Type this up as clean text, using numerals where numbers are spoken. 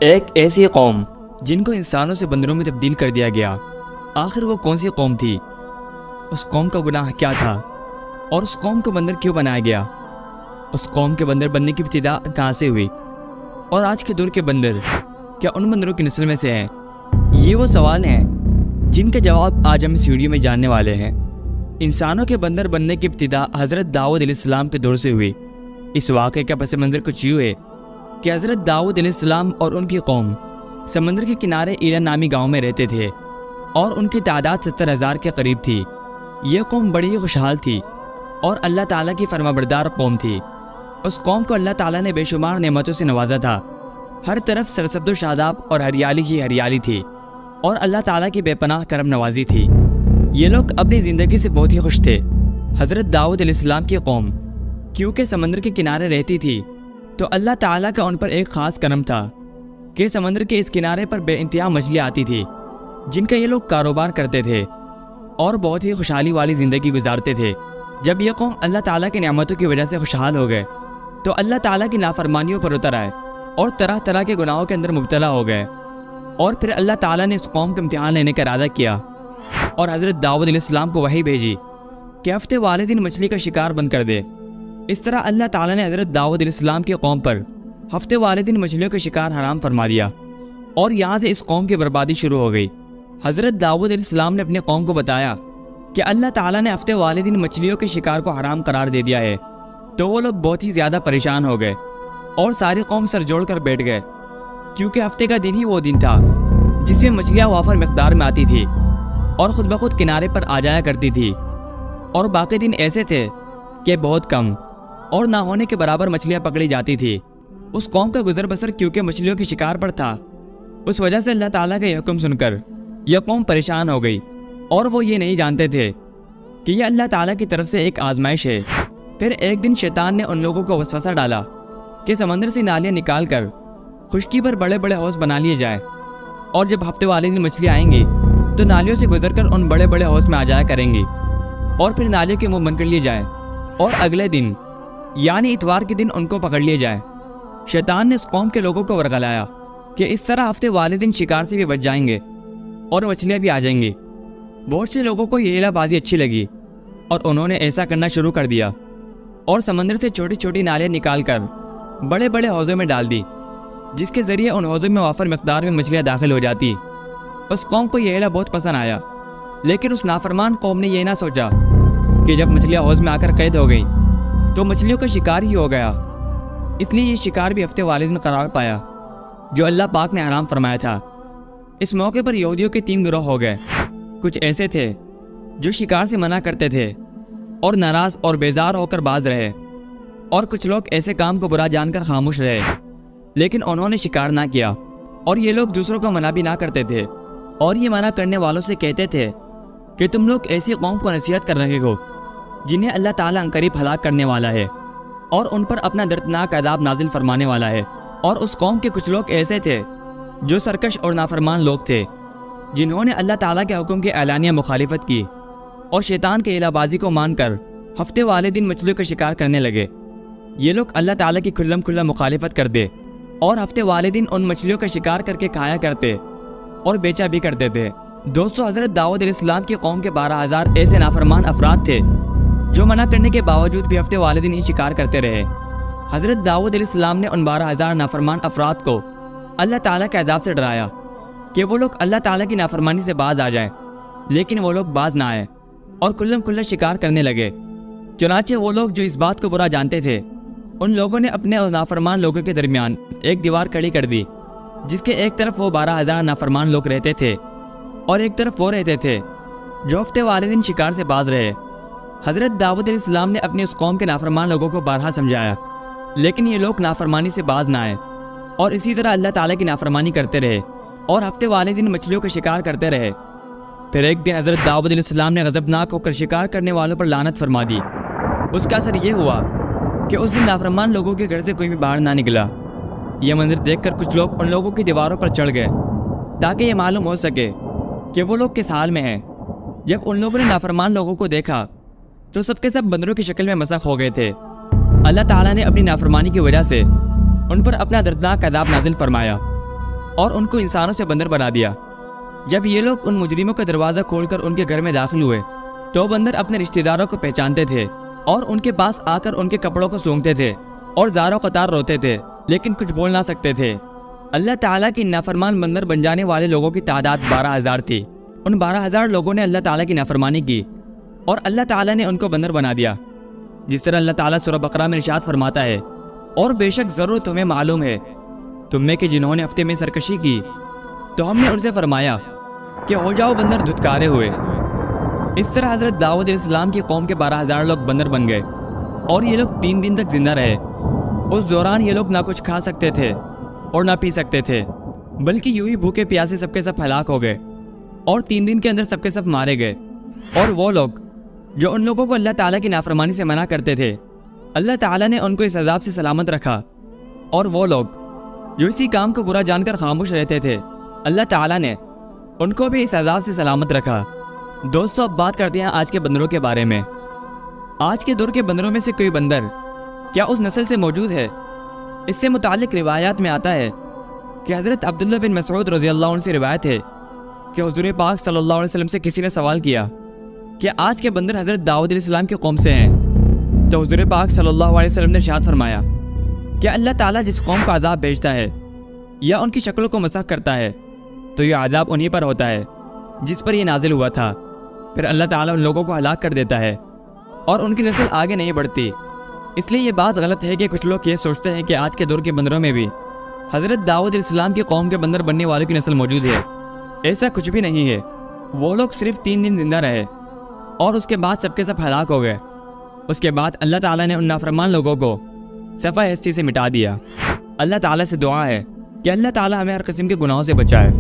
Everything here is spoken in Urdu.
ایک ایسی قوم جن کو انسانوں سے بندروں میں تبدیل کر دیا گیا، آخر وہ کون سی قوم تھی؟ اس قوم کا گناہ کیا تھا اور اس قوم کو بندر کیوں بنایا گیا؟ اس قوم کے بندر بننے کی ابتدا کہاں سے ہوئی؟ اور آج کے دور کے بندر کیا ان بندروں کی نسل میں سے ہیں؟ یہ وہ سوال ہیں جن کا جواب آج ہم اس ویڈیو میں جاننے والے ہیں۔ انسانوں کے بندر بننے کی ابتدا حضرت داؤد علیہ السلام کے دور سے ہوئی۔ اس واقعے کا پس منظر کچھ یوں ہے کہ حضرت داؤد علیہ السلام اور ان کی قوم سمندر کے کنارے ایلن نامی گاؤں میں رہتے تھے اور ان کی تعداد 70,000 کے قریب تھی۔ یہ قوم بڑی ہی خوشحال تھی اور اللہ تعالیٰ کی فرمانبردار قوم تھی۔ اس قوم کو اللہ تعالیٰ نے بے شمار نعمتوں سے نوازا تھا۔ ہر طرف سرسبز و شاداب اور ہریالی ہی ہریالی تھی اور اللہ تعالیٰ کی بے پناہ کرم نوازی تھی۔ یہ لوگ اپنی زندگی سے بہت ہی خوش تھے۔ حضرت داؤد علیہ السلام کی قوم کیونکہ سمندر کے کنارے رہتی تھی تو اللہ تعالیٰ کا ان پر ایک خاص کرم تھا کہ سمندر کے اس کنارے پر بے انتہا مچھلیاں آتی تھی جن کا یہ لوگ کاروبار کرتے تھے اور بہت ہی خوشحالی والی زندگی گزارتے تھے۔ جب یہ قوم اللہ تعالیٰ کی نعمتوں کی وجہ سے خوشحال ہو گئے تو اللہ تعالیٰ کی نافرمانیوں پر اتر آئے اور طرح طرح کے گناہوں کے اندر مبتلا ہو گئے، اور پھر اللہ تعالیٰ نے اس قوم کا امتحان لینے کا ارادہ کیا اور حضرت داؤد علیہ السلام کو وحی بھیجی کہ ہفتے والے دن مچھلی کا شکار بند کر دے۔ اس طرح اللہ تعالیٰ نے حضرت داؤد علیہ السلام کی قوم پر ہفتے والے دن مچھلیوں کا شکار حرام فرما دیا اور یہاں سے اس قوم کی بربادی شروع ہو گئی۔ حضرت داؤد علیہ السلام نے اپنے قوم کو بتایا کہ اللہ تعالیٰ نے ہفتے والے دن مچھلیوں کے شکار کو حرام قرار دے دیا ہے، تو وہ لوگ بہت ہی زیادہ پریشان ہو گئے اور ساری قوم سر جوڑ کر بیٹھ گئے، کیونکہ ہفتے کا دن ہی وہ دن تھا جس میں مچھلیاں وافر مقدار میں آتی تھی اور خود بخود کنارے پر آ جایا کرتی تھی، اور باقی دن ایسے تھے کہ بہت کم اور نہ ہونے کے برابر مچھلیاں پکڑی جاتی تھی۔ اس قوم کا گزر بسر کیونکہ مچھلیوں کے شکار پر تھا، اس وجہ سے اللہ تعالیٰ کا یہ حکم سن کر یہ قوم پریشان ہو گئی، اور وہ یہ نہیں جانتے تھے کہ یہ اللہ تعالیٰ کی طرف سے ایک آزمائش ہے۔ پھر ایک دن شیطان نے ان لوگوں کو وسوسہ ڈالا کہ سمندر سے نالیاں نکال کر خشکی پر بڑے بڑے حوض بنا لیے جائیں، اور جب ہفتے والے دن مچھلیاں آئیں گی تو نالیوں سے گزر کر ان بڑے بڑے حوض میں آ جایا کریں گی، اور پھر نالیوں کے منہ بند کر لیے جائیں، اور اگلے دن یعنی اتوار کے دن ان کو پکڑ لیے جائیں۔ شیطان نے اس قوم کے لوگوں کو ورغلایا کہ اس طرح ہفتے والے دن شکار سے بھی بچ جائیں گے اور مچھلیاں بھی آ جائیں گی۔ بہت سے لوگوں کو یہ ہیلا بازی اچھی لگی اور انہوں نے ایسا کرنا شروع کر دیا اور سمندر سے چھوٹی چھوٹی نالیاں نکال کر بڑے بڑے حوضوں میں ڈال دی، جس کے ذریعے ان حوضوں میں وافر مقدار میں مچھلیاں داخل ہو جاتی۔ اس قوم کو یہ ہیلا بہت پسند آیا، لیکن اس نافرمان قوم نے یہ نہ سوچا کہ جب مچھلیاں حوض میں آ کر قید ہو گئیں تو مچھلیوں کا شکار ہی ہو گیا، اس لیے یہ شکار بھی ہفتے والے دن قرار پایا جو اللہ پاک نے حرام فرمایا تھا۔ اس موقع پر یہودیوں کے 3 گروہ ہو گئے۔ کچھ ایسے تھے جو شکار سے منع کرتے تھے اور ناراض اور بیزار ہو کر باز رہے، اور کچھ لوگ ایسے کام کو برا جان کر خاموش رہے لیکن انہوں نے شکار نہ کیا، اور یہ لوگ دوسروں کو منع بھی نہ کرتے تھے، اور یہ منع کرنے والوں سے کہتے تھے کہ تم لوگ ایسی قوم کو نصیحت کر رہے ہو جنہیں اللہ تعالیٰ عنقریب ہلاک کرنے والا ہے اور ان پر اپنا دردناک عذاب نازل فرمانے والا ہے۔ اور اس قوم کے کچھ لوگ ایسے تھے جو سرکش اور نافرمان لوگ تھے، جنہوں نے اللہ تعالیٰ کے حکم کی اعلانیہ مخالفت کی اور شیطان کے ہیلا بازی کو مان کر ہفتے والے دن مچھلیوں کا شکار کرنے لگے۔ یہ لوگ اللہ تعالیٰ کی کھلم کھلا مخالفت کرتے اور ہفتے والے دن ان مچھلیوں کا شکار کر کے کھایا کرتے اور بیچا بھی کرتے تھے۔ دوستو، حضرت داؤد علیہ السلام کی قوم کے 12,000 ایسے نافرمان افراد تھے جو منع کرنے کے باوجود بھی ہفتے والے دن ہی شکار کرتے رہے۔ حضرت داؤد علیہ السلام نے ان 12,000 نافرمان افراد کو اللہ تعالیٰ کے عذاب سے ڈرایا کہ وہ لوگ اللہ تعالیٰ کی نافرمانی سے باز آ جائیں، لیکن وہ لوگ باز نہ آئے اور کھلم کھلا شکار کرنے لگے۔ چنانچہ وہ لوگ جو اس بات کو برا جانتے تھے، ان لوگوں نے اپنے اور نافرمان لوگوں کے درمیان ایک دیوار کھڑی کر دی، جس کے ایک طرف وہ 12,000 نافرمان لوگ رہتے تھے اور ایک طرف وہ رہتے تھے جو ہفتے والے دن شکار سے باز رہے۔ حضرت داؤد علیہ السلام نے اپنی اس قوم کے نافرمان لوگوں کو بارہا سمجھایا، لیکن یہ لوگ نافرمانی سے باز نہ آئے اور اسی طرح اللہ تعالیٰ کی نافرمانی کرتے رہے اور ہفتے والے دن مچھلیوں کا شکار کرتے رہے۔ پھر ایک دن حضرت داؤد علیہ السلام نے غضبناک ہو کر شکار کرنے والوں پر لعنت فرما دی۔ اس کا اثر یہ ہوا کہ اس دن نافرمان لوگوں کے گھر سے کوئی بھی باہر نہ نکلا۔ یہ منظر دیکھ کر کچھ لوگ ان لوگوں کی دیواروں پر چڑھ گئے تاکہ یہ معلوم ہو سکے کہ وہ لوگ کس حال میں ہیں۔ جب ان لوگوں نے نافرمان لوگوں کو دیکھا تو سب کے سب بندروں کی شکل میں مسخ ہو گئے تھے۔ اللہ تعالیٰ نے اپنی نافرمانی کی وجہ سے ان پر اپنا دردناک عذاب نازل فرمایا اور ان کو انسانوں سے بندر بنا دیا۔ جب یہ لوگ ان مجرموں کا دروازہ کھول کر ان کے گھر میں داخل ہوئے تو بندر اپنے رشتہ داروں کو پہچانتے تھے اور ان کے پاس آ کر ان کے کپڑوں کو سونگتے تھے اور زاروں قطار روتے تھے، لیکن کچھ بول نہ سکتے تھے۔ اللہ تعالیٰ کی نافرمان بندر بن جانے والے لوگوں کی تعداد 12,000 تھی۔ ان 12,000 لوگوں نے اللہ تعالیٰ کی نافرمانی کی اور اللہ تعالیٰ نے ان کو بندر بنا دیا، جس طرح اللہ تعالیٰ سورہ بقرہ میں ارشاد فرماتا ہے، اور بے شک ضرور تمہیں معلوم ہے تم میں کہ جنہوں نے ہفتے میں سرکشی کی تو ہم نے ان سے فرمایا کہ ہو جاؤ بندر دھتکارے ہوئے۔ اس طرح حضرت داؤد علیہ السلام کی قوم کے 12,000 لوگ بندر بن گئے اور یہ لوگ 3 دن تک زندہ رہے۔ اس دوران یہ لوگ نہ کچھ کھا سکتے تھے اور نہ پی سکتے تھے، بلکہ یوں ہی بھوکے پیاسے سب کے سب ہلاک ہو گئے اور 3 دن کے اندر سب کے سب مارے گئے۔ اور وہ لوگ جو ان لوگوں کو اللہ تعالیٰ کی نافرمانی سے منع کرتے تھے، اللہ تعالیٰ نے ان کو اس عذاب سے سلامت رکھا، اور وہ لوگ جو اسی کام کو برا جان کر خاموش رہتے تھے، اللہ تعالیٰ نے ان کو بھی اس عذاب سے سلامت رکھا۔ دوستو، اب بات کرتے ہیں آج کے بندروں کے بارے میں۔ آج کے دور کے بندروں میں سے کوئی بندر کیا اس نسل سے موجود ہے؟ اس سے متعلق روایات میں آتا ہے کہ حضرت عبداللہ بن مسعود رضی اللہ عنہ سے روایت ہے کہ حضور پاک صلی اللہ علیہ وسلم سے کسی نے سوال کیا کہ آج کے بندر حضرت داؤد علیہ السلام کی قوم سے ہیں، تو حضور پاک صلی اللہ علیہ وسلم نے ارشاد فرمایا کہ اللہ تعالیٰ جس قوم کو عذاب بھیجتا ہے یا ان کی شکلوں کو مسخ کرتا ہے تو یہ عذاب انہی پر ہوتا ہے جس پر یہ نازل ہوا تھا، پھر اللہ تعالیٰ ان لوگوں کو ہلاک کر دیتا ہے اور ان کی نسل آگے نہیں بڑھتی۔ اس لیے یہ بات غلط ہے کہ کچھ لوگ یہ سوچتے ہیں کہ آج کے دور کے بندروں میں بھی حضرت داؤد علیہ السلام کی قوم کے بندر بننے والوں کی نسل موجود ہے۔ ایسا کچھ بھی نہیں ہے۔ وہ لوگ صرف 3 دن زندہ رہے اور اس کے بعد سب کے سب ہلاک ہو گئے۔ اس کے بعد اللہ تعالیٰ نے ان نافرمان لوگوں کو صفحہ ہستی سے مٹا دیا۔ اللہ تعالیٰ سے دعا ہے کہ اللہ تعالیٰ ہمیں ہر قسم کے گناہوں سے بچائے۔